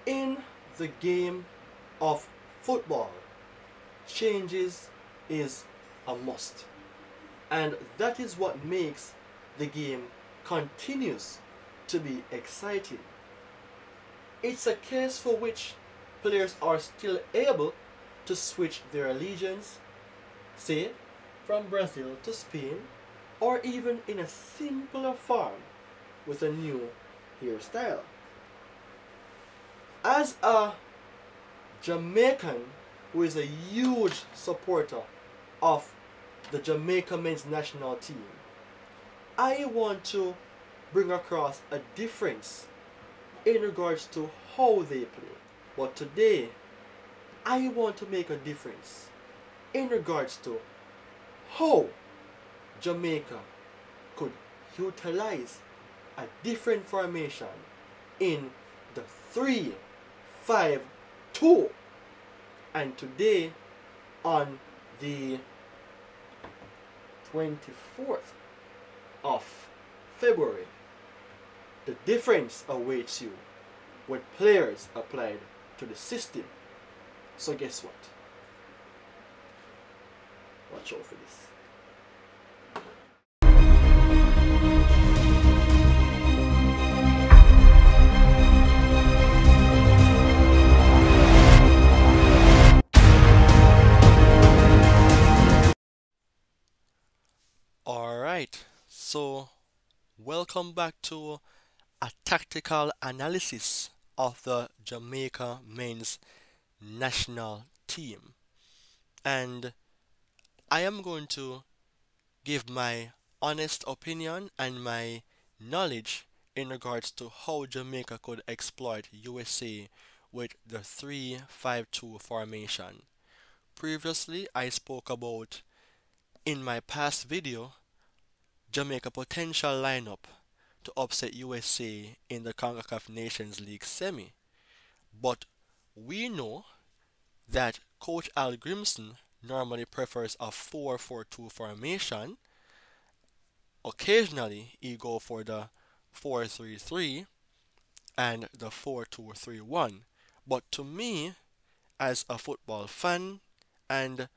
In the game of football, changes is a must. And that is what makes the game continues to be exciting. It's a case for which players are still able to switch their allegiance, say, from Brazil to Spain, or even in a simpler form with a new hairstyle. As a Jamaican who is a huge supporter of the Jamaica men's national team, I want to bring across a difference in regards to how they play. But today, I want to make a difference in regards to how Jamaica could utilize a different formation in the 3-5-2. And today, on the 24th of February, the difference awaits you with players applied to the system. So guess what? Watch out for this. Alright, so welcome back to a tactical analysis of the Jamaica men's national team. And I am going to give my honest opinion and my knowledge in regards to how Jamaica could exploit USA with the 3-5-2 formation. Previously, I spoke about, in my past video, Jamaica potential lineup to upset USA in the Concacaf Nations League semi. But we know that Coach Al Grimson normally prefers a 4-4-2 formation. Occasionally, he go for the 4-3-3 and the 4-2-3-1. But to me, as a football fan and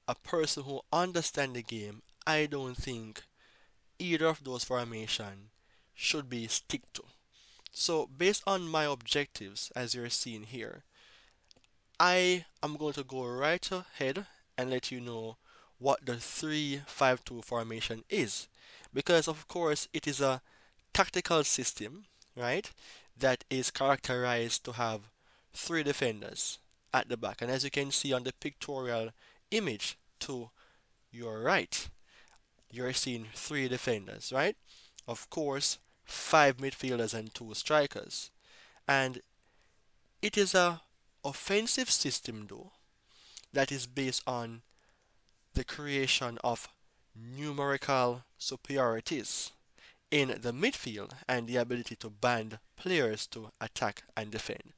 a person who understands the game, I don't think either of those formations should be stick to. So based on my objectives, as you're seeing here, I am going to go right ahead and let you know what the 3-5-2 formation is. Because of course it is a tactical system, right, that is characterized to have three defenders at the back. And as you can see on the pictorial image to your right, you're seeing three defenders, right? Of course, five midfielders and two strikers. And it is a offensive system though that is based on the creation of numerical superiorities in the midfield and the ability to bind players to attack and defend.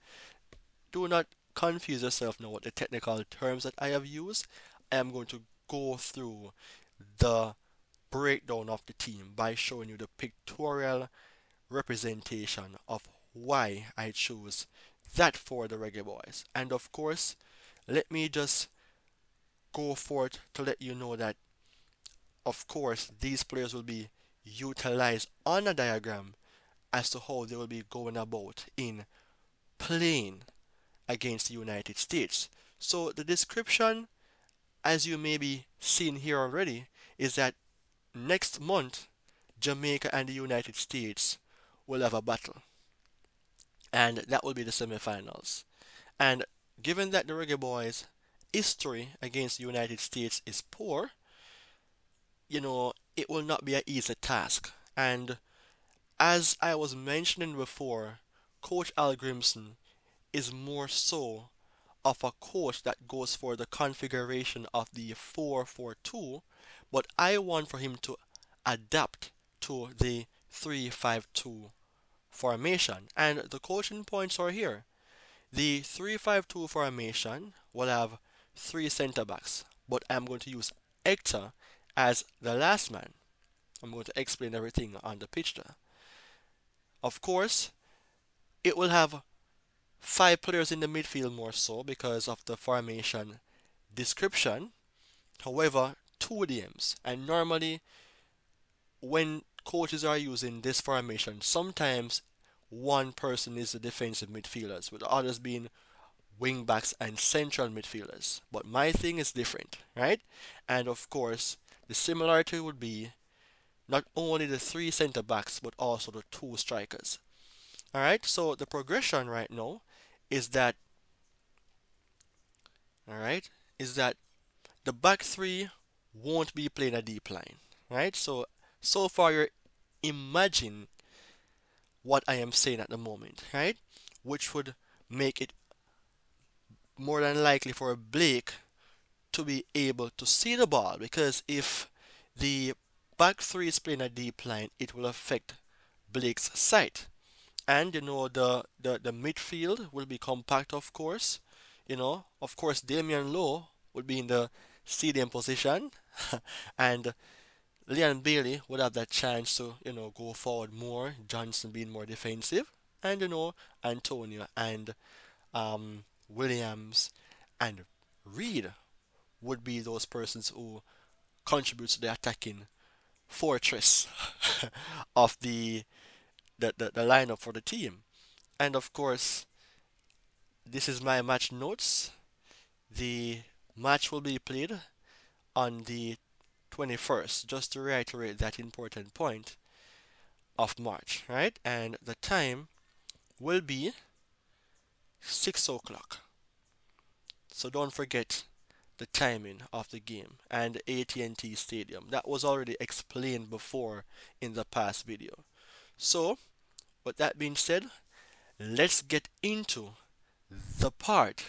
Do not confuse yourself now with the technical terms that I have used. I am going to go through the breakdown of the team by showing you the pictorial representation of why I chose that for the Reggae Boys. And of course, let me just go forth to let you know that of course these players will be utilized on a diagram as to how they will be going about in playing against the United States. So the description, as you may be seeing here already, is that next month Jamaica and the United States will have a battle, and that will be the semifinals. And given that the Reggae Boys' history against the United States is poor, it will not be an easy task. And as I was mentioning before, Coach Al Grimson is more so of a coach that goes for the configuration of the 4-4-2, but I want for him to adapt to the 3-5-2 formation. And the coaching points are here. The 3-5-2 formation will have three center backs, but I'm going to use Hector as the last man. I'm going to explain everything on the pitch there. Of course, it will have 5 players in the midfield more so because of the formation description. However, 2 DMs. And normally when coaches are using this formation, sometimes one person is the defensive midfielders, with the others being wing backs and central midfielders. But my thing is different, right? And of course, the similarity would be not only the 3 center backs but also the 2 strikers. All right, so the progression right now is that, all right, is that the back 3 won't be playing a deep line, right? So far you're imagine what I am saying at the moment, right? Which would make it more than likely for Blake to be able to see the ball, because if the back 3 is playing a deep line, it will affect Blake's sight. And the midfield will be compact, of course. Of course, Damian Lowe would be in the CDM position, and Leon Bailey would have that chance to go forward more. Johnson being more defensive, and Antonio and Williams and Reed would be those persons who contribute to the attacking fortress of the lineup for the team. And of course, this is my match notes. The match will be played on the 21st, just to reiterate that important point, of March, right? And the time will be 6 o'clock. So don't forget the timing of the game and the AT&T Stadium. That was already explained before in the past video. So, with that being said, let's get into the part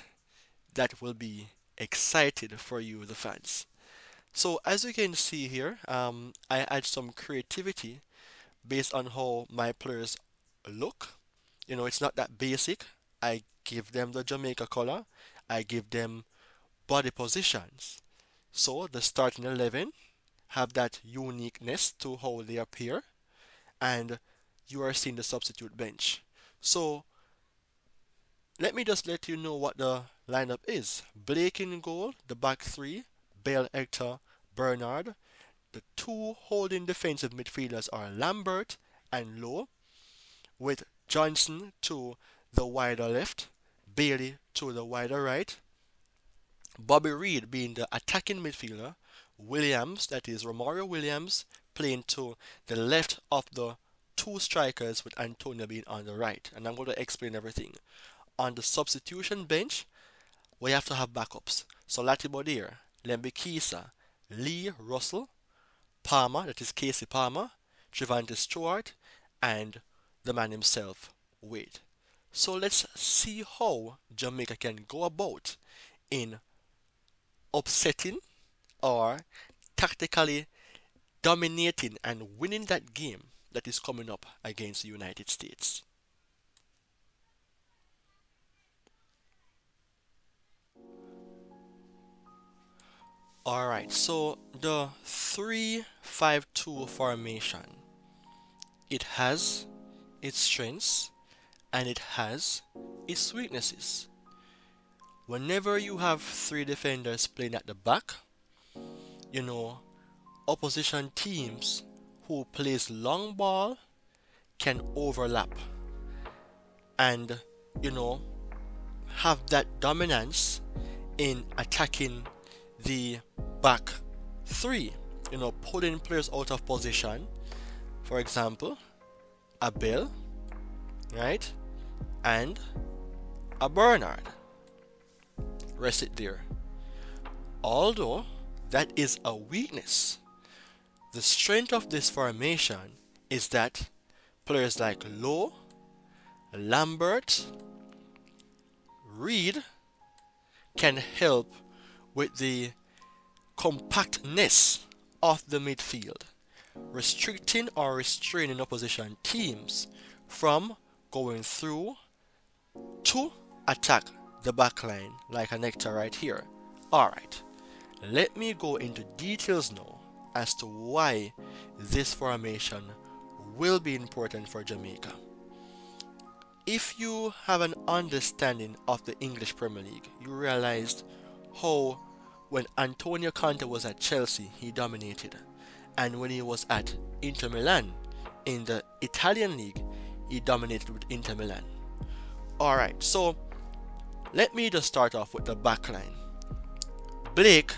that will be excited for you, the fans. So, as you can see here, I add some creativity based on how my players look. It's not that basic. I give them the Jamaica color. I give them body positions. So, the starting 11 have that uniqueness to how they appear, and you are seeing the substitute bench. So let me just let you know what the lineup is. Blake in goal, the back 3, Bell, Hector, Bernard. The 2 holding defensive midfielders are Lambert and Lowe, with Johnson to the wider left, Bailey to the wider right, Bobby Reed being the attacking midfielder, Williams, that is Romario Williams, playing to the left of the 2 strikers, with Antonio being on the right. And I'm going to explain everything. On the substitution bench, we have to have backups. So Lati Bodir, Lembikisa, Lee Russell, Palmer, that is Casey Palmer, Trevante Stewart, and the man himself, Wade. So let's see how Jamaica can go about in upsetting or tactically dominating and winning that game that is coming up against the United States. Alright, so the 3-5-2 formation, it has its strengths and it has its weaknesses. Whenever you have 3 defenders playing at the back, opposition teams who plays long ball can overlap and have that dominance in attacking the back 3, pulling players out of position. For example, a Bell, right, and a Bernard. Rest it there. Although that is a weakness, the strength of this formation is that players like Lowe, Lambert, Reed can help with the compactness of the midfield, restricting or restraining opposition teams from going through to attack the backline like a Nectar right here. Alright, let me go into details now as to why this formation will be important for Jamaica. if you have an understanding of the English Premier League, you realized how when Antonio Conte was at Chelsea, he dominated. And when he was at Inter Milan in the Italian league, he dominated with Inter Milan. Alright, so let me just start off with the back line. Blake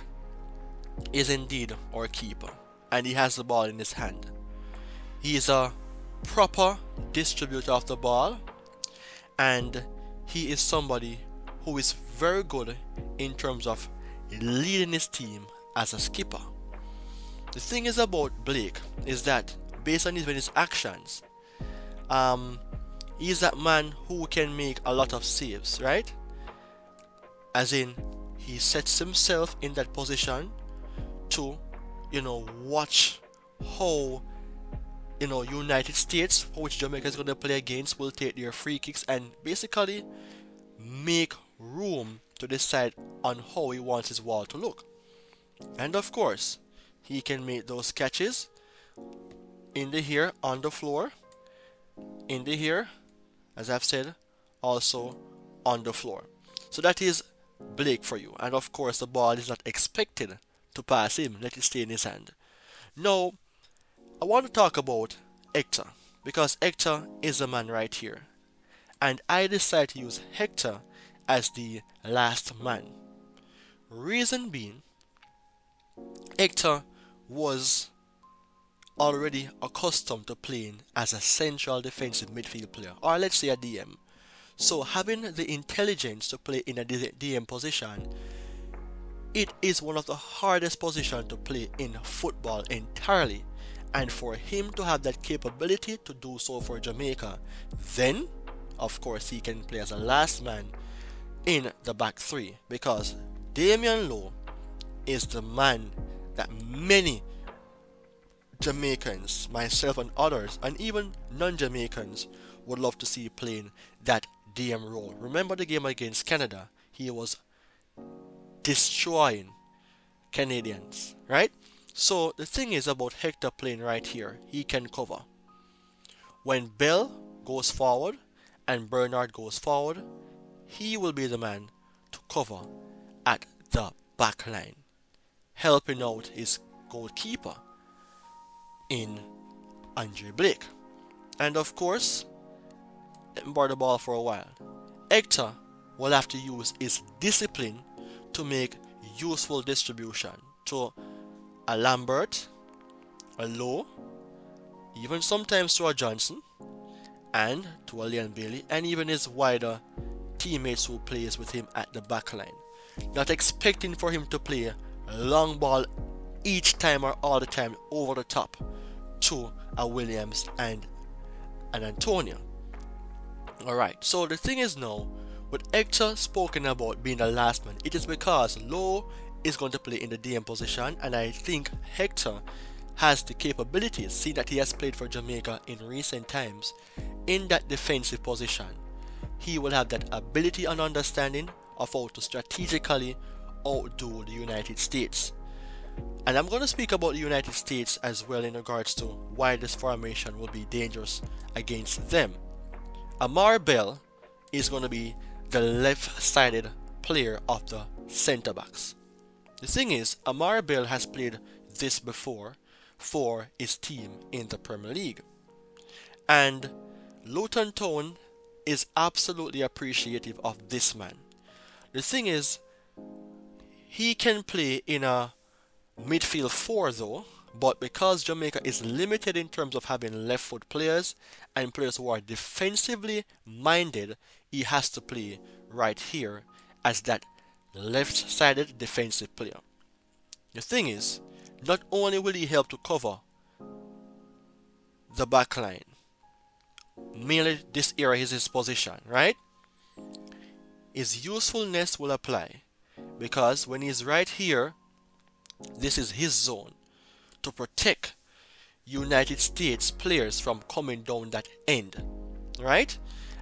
is indeed our keeper, and he has the ball in his hand. He is a proper distributor of the ball, and he is somebody who is very good in terms of leading his team as a skipper. The thing is about Blake is that based on his actions, he's that man who can make a lot of saves, right? As in, he sets himself in that position to, watch how, United States, which Jamaica is going to play against, will take their free kicks and basically make room to decide on how he wants his wall to look. And of course, he can make those catches in the here, on the floor, in the here, as I've said, also on the floor. So that is Blake for you. And of course, the ball is not expected to pass him. Let it stay in his hand. Now, I want to talk about Hector, because Hector is the man right here. And I decided to use Hector as the last man. Reason being, Hector was already accustomed to playing as a central defensive midfield player, or let's say a DM. So having the intelligence to play in a DM position, it is one of the hardest positions to play in football entirely. And for him to have that capability to do so for Jamaica, then of course he can play as a last man in the back three, because Damian Lowe is the man that many Jamaicans, myself and others, and even non-Jamaicans would love to see playing that DM role. Remember the game against Canada? He was destroying Canadians, right? So the thing is about Hector playing right here, he can cover. When Bell goes forward and Bernard goes forward, he will be the man to cover at the back line, helping out his goalkeeper in Andre Blake. And of course, let me borrow the ball for a while. Hector will have to use his discipline to make useful distribution to a Lambert, a Lowe, even sometimes to a Johnson, and to a Leon Bailey, and even his wider teammates who plays with him at the back line. Not expecting for him to play a long ball each time or all the time over the top to a Williams and an Antonio. Alright, so the thing is now, with Hector spoken about being the last man, it is because Lowe is going to play in the DM position, and I think Hector has the capabilities, seeing that he has played for Jamaica in recent times, in that defensive position. He will have that ability and understanding of how to strategically outdo the United States. And I'm going to speak about the United States as well in regards to why this formation will be dangerous against them. Amar Bell is going to be the left-sided player of the centre backs. The thing is, Amar Bell has played this before for his team in the Premier League. And Luton Town is absolutely appreciative of this man. The thing is, he can play in a midfield four though, but because Jamaica is limited in terms of having left foot players and players who are defensively minded, he has to play right here as that left-sided defensive player. The thing is, not only will he help to cover the back line, mainly this area is his position, right? His usefulness will apply, because when he's right here, this is his zone to protect United States players from coming down that end, right?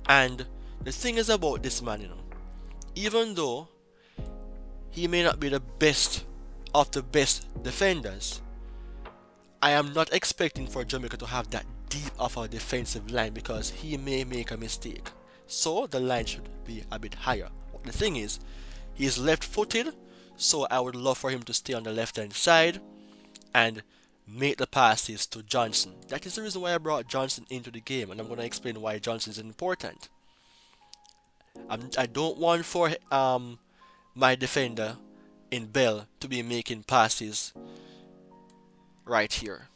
And the thing is about this man, even though he may not be the best of the best defenders, I am not expecting for Jamaica to have that deep of a defensive line, because he may make a mistake. so the line should be a bit higher. But the thing is, he's left-footed, so I would love for him to stay on the left-hand side and make the passes to Johnson. That is the reason why I brought Johnson into the game, and I'm going to explain why Johnson is important. I don't want for my defender in Bell to be making passes right here.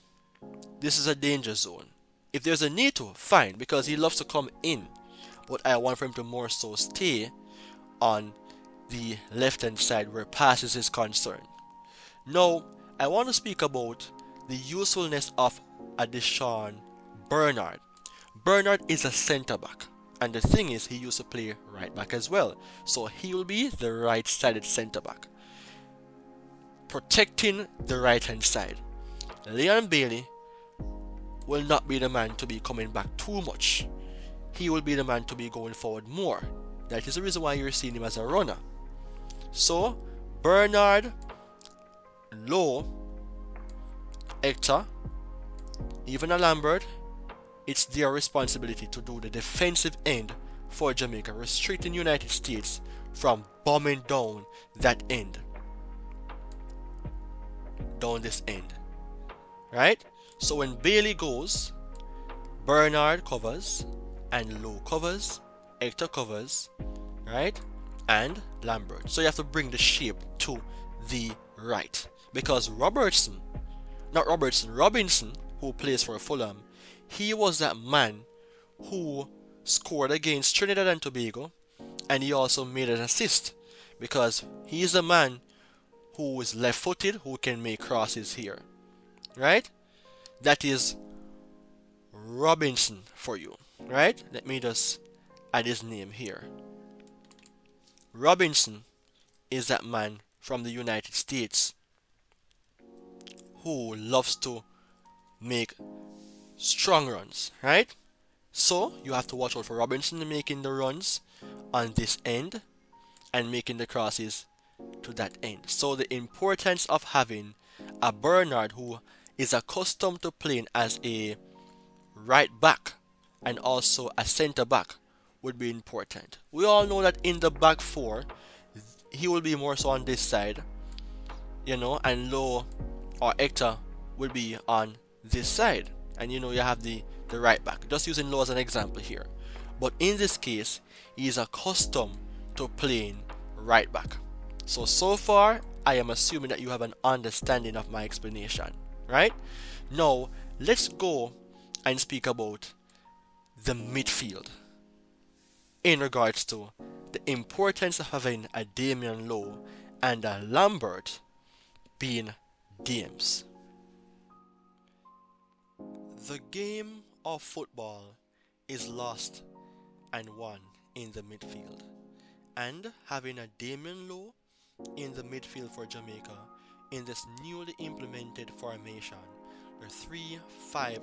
This is a danger zone. If there's a need to, fine, because he loves to come in, but I want for him to more so stay on the left hand side where passes is concerned. Now, I want to speak about the usefulness of a Deshaun Bernard. Bernard is a centre back, and the thing is, he used to play right back as well, so he will be the right-sided centre back, protecting the right hand side. Leon Bailey will not be the man to be coming back too much. He will be the man to be going forward more. That is the reason why you're seeing him as a runner. So Bernard, Lowe, Hector, even a Lambert, it's their responsibility to do the defensive end for Jamaica, restricting United States from bombing down that end, down this end, right? So when Bailey goes, Bernard covers, and Lowe covers, Hector covers, right? And Lambert. So you have to bring the shape to the right, because Robinson, who plays for Fulham, he was that man who scored against Trinidad and Tobago, and he also made an assist, because he is a man who is left-footed, who can make crosses here, right? That is Robinson for you, right? Let me just add his name here. Robinson is that man from the United States who loves to make strong runs, right? So you have to watch out for Robinson making the runs on this end and making the crosses to that end. So the importance of having a Bernard who is accustomed to playing as a right back and also a centre back would be important. We all know that in the back four, he will be more so on this side, you know, and Lowe or Hector will be on this side, and you know, you have the right back. Just using Lowe as an example here, but in this case, he is accustomed to playing right back. So far, I am assuming that you have an understanding of my explanation, right? Now, let's go and speak about the midfield in regards to the importance of having a Damian Lowe and a Lambert being DMs. The game of football is lost and won in the midfield, and having a Damian Lowe in the midfield for Jamaica in this newly implemented formation, the 3-5-2,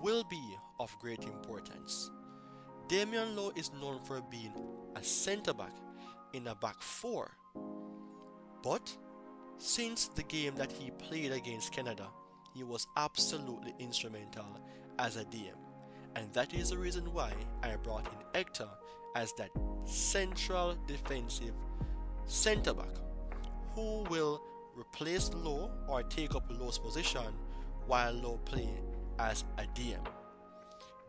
will be of great importance. Damian Lowe is known for being a centre-back in a back four, but since the game that he played against Canada, he was absolutely instrumental as a DM, and that is the reason why I brought in Hector as that central defensive centre-back who will replace Lowe or take up Lowe's position while Lowe play as a DM.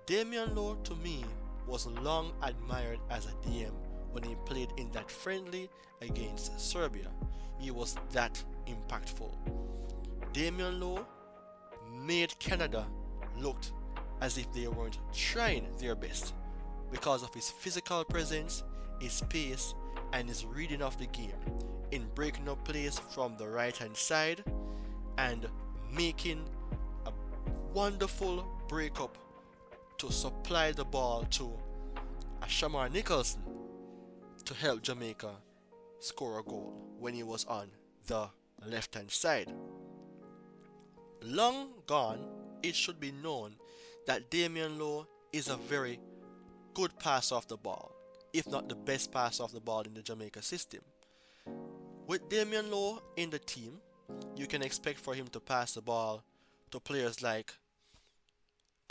Damian Lowe to me was long admired as a DM when he played in that friendly against Serbia. He was that impactful. Damian Lowe made Canada look as if they weren't trying their best because of his physical presence, his pace, and his reading of the game in breaking up plays from the right hand side and making a wonderful breakup to supply the ball to a Shamar Nicholson to help Jamaica score a goal when he was on the left hand side. Long gone, it should be known that Damian Lowe is a very good passer of the ball, if not the best passer of the ball in the Jamaica system. With Damian Lowe in the team, you can expect for him to pass the ball to players like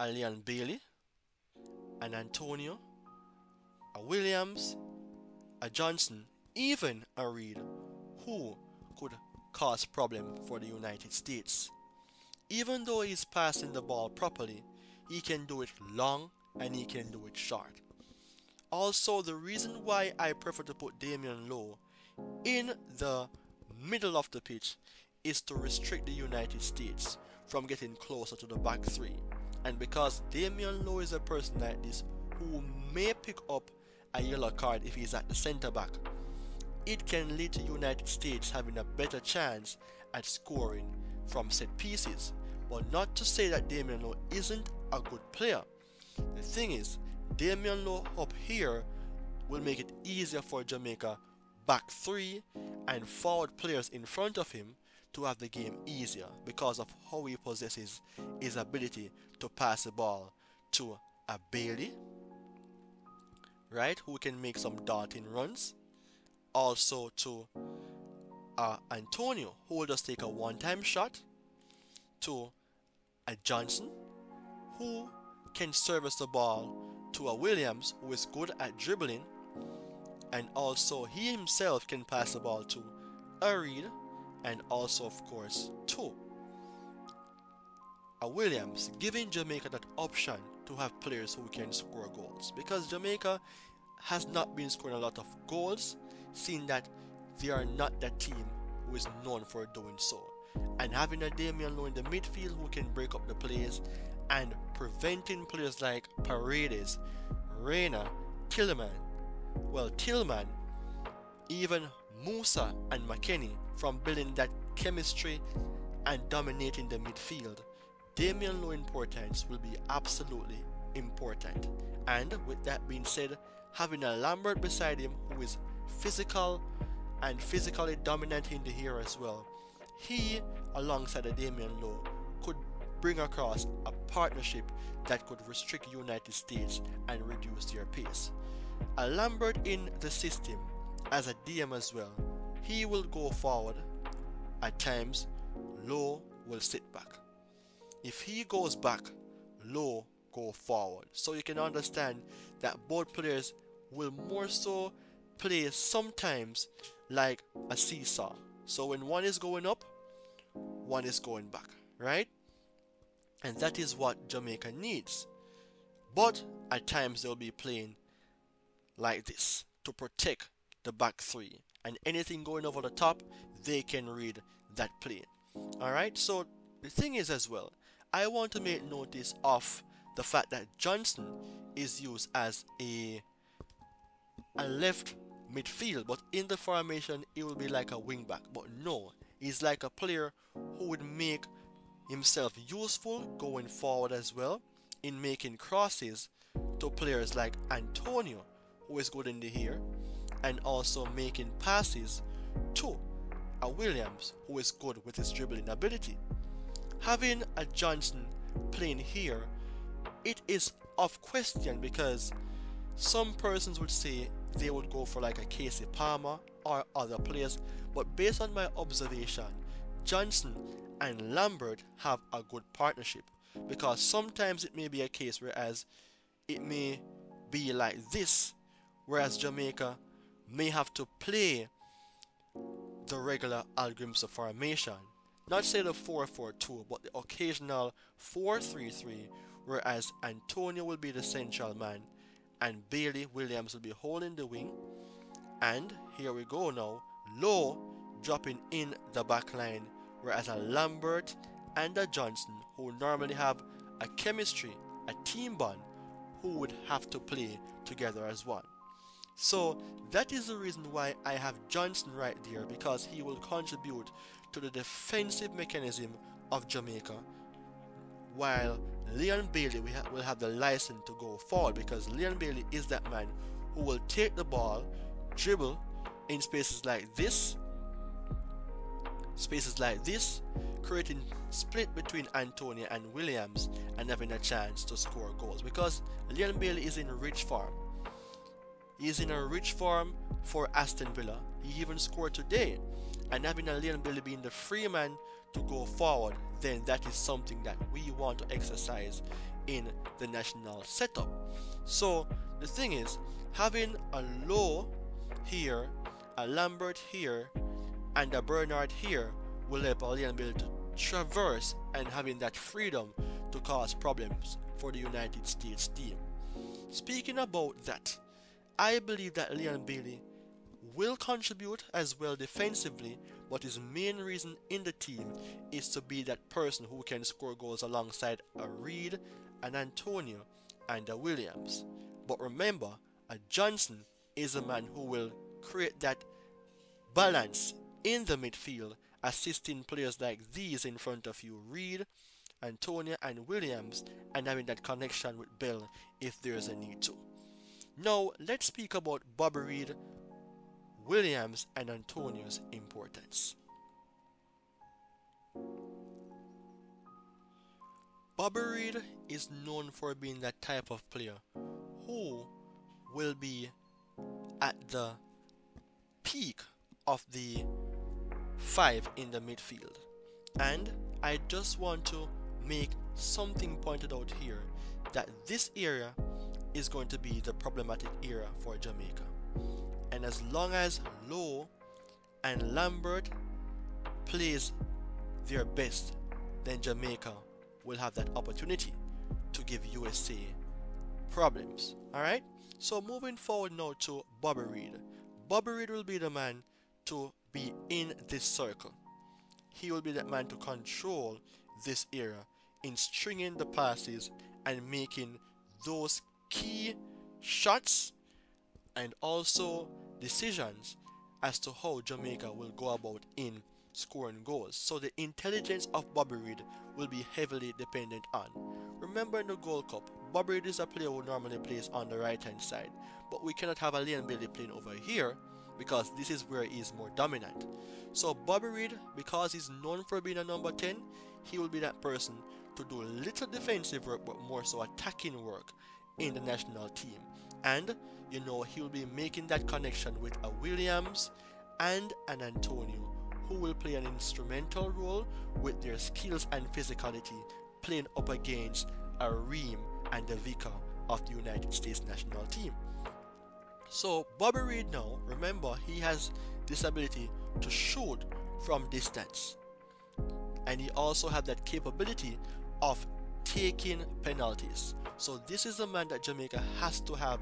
Leon Bailey and Antonio a Williams, a Johnson, even a Reed, who could cause problem for the United States. Even though he's passing the ball properly, he can do it long and he can do it short. Also, the reason why I prefer to put Damian Lowe in the middle of the pitch is to restrict the United States from getting closer to the back three. And because Damian Lowe is a person like this who may pick up a yellow card if he's at the center back, it can lead to United States having a better chance at scoring from set pieces. But not to say that Damian Lowe isn't a good player. The thing is, Damian Lowe up here will make it easier for Jamaica back three and forward players in front of him to have the game easier because of how he possesses his ability to pass the ball to a Bailey, right, who can make some darting runs. Also to Antonio, who will just take a one-time shot, to a Johnson, who can service the ball to a Williams, who is good at dribbling, and also he himself can pass the ball to a Reed, and also of course to a Williams, giving Jamaica that option to have players who can score goals, because Jamaica has not been scoring a lot of goals, seeing that they are not that team who is known for doing so. And having a Damian Lowe in the midfield who can break up the plays and preventing players like Paredes, Reina, Tillman, even Musa and McKennie from building that chemistry and dominating the midfield, Damian Lowe's importance will be absolutely important. And with that being said, having a Lambert beside him who is physical and physically dominant in the air as well, he alongside a Damian Lowe could bring across a partnership that could restrict United States and reduce their pace. A Lambert in the system as a DM as well, he will go forward at times, Lowe will sit back. If he goes back, Lowe go forward. So you can understand that both players will more so play sometimes like a seesaw. So when one is going up, one is going back, right? And that is what Jamaica needs. But at times they'll be playing like this to protect the back three, and anything going over the top, they can read that play. Alright, so the thing is as well, I want to make notice of the fact that Johnson is used as a left midfield, but in the formation it will be like a wing back. But no, he's like a player who would make himself useful going forward as well, in making crosses to players like Antonio, who is good in the air, and also making passes to a Williams, who is good with his dribbling ability. Having a Johnson playing here, it is of question, because some persons would say they would go for like a Casey Palmer or other players, but based on my observation, Johnson and Lambert have a good partnership, because sometimes it may be a case whereas it may be like this, whereas Jamaica may have to play the regular Al Grimson formation, not say the 4-4-2, but the occasional 4-3-3, whereas Antonio will be the central man and Bailey Williams will be holding the wing. And here we go now, Lowe dropping in the back line, whereas a Lambert and a Johnson, who normally have a chemistry, a team bond, who would have to play together as one. So that is the reason why I have Johnson right there, because he will contribute to the defensive mechanism of Jamaica, while Leon Bailey will have the license to go forward, because Leon Bailey is that man who will take the ball, dribble in spaces like this, creating split between Antonio and Williams and having a chance to score goals, because Leon Bailey is in rich form. He is in a rich form for Aston Villa. He even scored today, and having a Leon Bailey being the free man to go forward, then that is something that we want to exercise in the national setup. So the thing is, having a Lowe here, a Lambert here, and a Bernard here will help Leon Bailey to traverse and having that freedom to cause problems for the United States team. Speaking about that, I believe that Leon Bailey will contribute as well defensively, but his main reason in the team is to be that person who can score goals alongside a Reed, an Antonio, and a Williams. But remember, a Johnson is a man who will create that balance in the midfield, assisting players like these in front of you, Reed, Antonio, and Williams, and having that connection with Bell if there's a need to. Now, let's speak about Bobby Reed, Williams, and Antonio's importance. Bobby Reed is known for being that type of player who will be at the peak of the five in the midfield. And I just want to make something pointed out here, that this area is going to be the problematic area for Jamaica. And as long as Lowe and Lambert plays their best, then Jamaica will have that opportunity to give USA problems. Alright? So moving forward now to Bobby Reed. Bobby Reed will be the man to be in this circle. He will be that man to control this area in stringing the passes and making those key shots and also decisions as to how Jamaica will go about in scoring goals. So the intelligence of Bobby Reed will be heavily dependent on. Remember, in the Gold Cup, Bobby Reed is a player who normally plays on the right hand side, but we cannot have a Leon Bailey playing over here because this is where he is more dominant. So Bobby Reed, because he's known for being a number 10, he will be that person to do little defensive work but more so attacking work in the national team. And you know, he will be making that connection with a Williams and an Antonio, who will play an instrumental role with their skills and physicality, playing up against a Reem and the Vicar of the United States national team. So Bobby Reed now, remember, he has this ability to shoot from distance, and he also has that capability of taking penalties. So this is a man that Jamaica has to have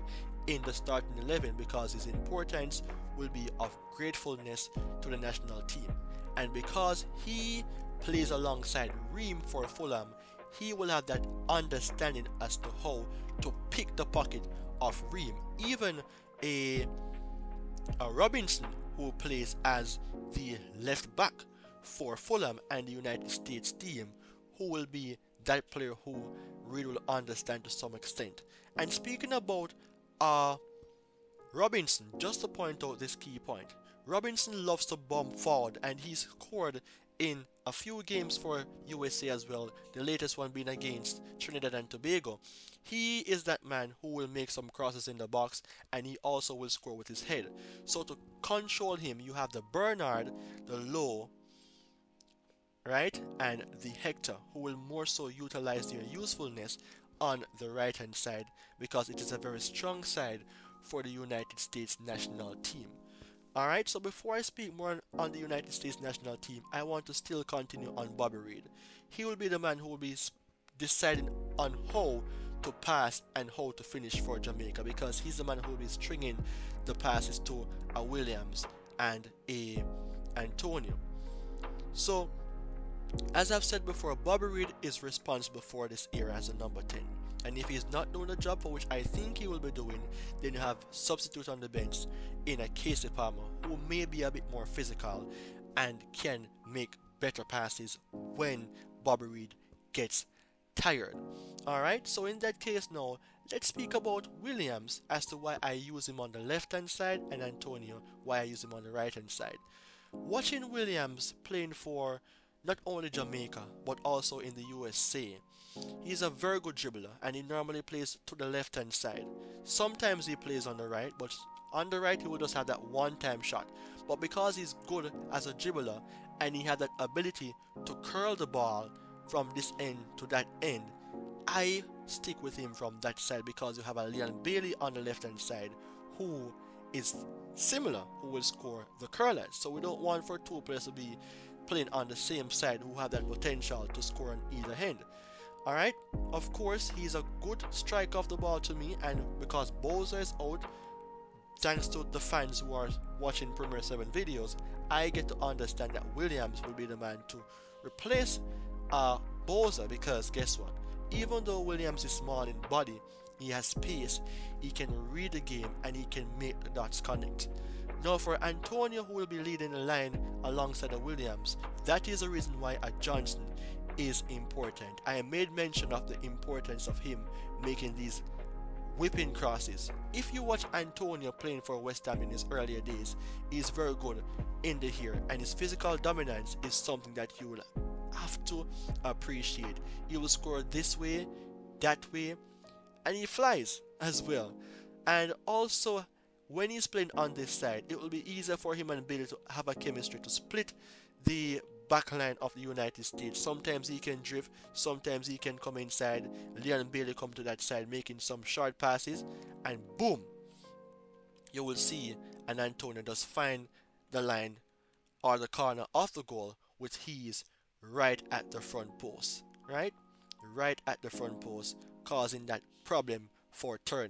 in the starting 11 because his importance will be of gratefulness to the national team. And because he plays alongside Reem for Fulham, he will have that understanding as to how to pick the pocket of Reem. Even a Robinson, who plays as the left back for Fulham and the United States team, who will be that player who Reed will understand to some extent. And speaking about Robinson, just to point out this key point, Robinson loves to bomb forward, and he scored in a few games for USA as well, the latest one being against Trinidad and Tobago. He is that man who will make some crosses in the box, and he also will score with his head. So to control him, you have the Bernard, the Lowe, right, and the Hector, who will more so utilize their usefulness on the right hand side because it is a very strong side for the United States national team. Alright, so before I speak more on the United States national team, I want to still continue on Bobby Reed. He will be the man who will be deciding on how to pass and how to finish for Jamaica, because he's the man who will be stringing the passes to a Williams and a Antonio. So as I've said before, Bobby Reed is responsible for this era as a number 10. And if he's not doing the job for which I think he will be doing, then you have substitute on the bench in a Casey Palmer, who may be a bit more physical and can make better passes when Bobby Reed gets tired. Alright, so in that case now, let's speak about Williams as to why I use him on the left hand side, and Antonio why I use him on the right hand side. Watching Williams playing for not only Jamaica but also in the USA, he's a very good dribbler, and he normally plays to the left hand side. Sometimes he plays on the right, but on the right he will just have that one time shot. But because he's good as a dribbler and he has that ability to curl the ball from this end to that end, I stick with him from that side because you have a Leon Bailey on the left hand side who is similar, who will score the curlers. So we don't want for two players to be playing on the same side who have that potential to score on either end. Alright, of course, he's a good striker of the ball to me, and because Bowser is out, thanks to the fans who are watching Premier 7 videos, I get to understand that Williams will be the man to replace Bowser, because guess what? Even though Williams is small in body, he has pace, he can read the game, and he can make the dots connect. Now for Antonio, who will be leading the line alongside the Williams, that is the reason why a Johnson is important. I made mention of the importance of him making these whipping crosses. If you watch Antonio playing for West Ham in his earlier days, he's very good in the air, and his physical dominance is something that you will have to appreciate. He will score this way, that way, and he flies as well. And also, when he's playing on this side, it will be easier for him and Bailey to have a chemistry to split the backline of the United States. Sometimes he can drift, sometimes he can come inside, Leon Bailey come to that side making some short passes, and boom, you will see an Antonio just find the line or the corner of the goal with ease right at the front post, right at the front post, causing that problem for Turner.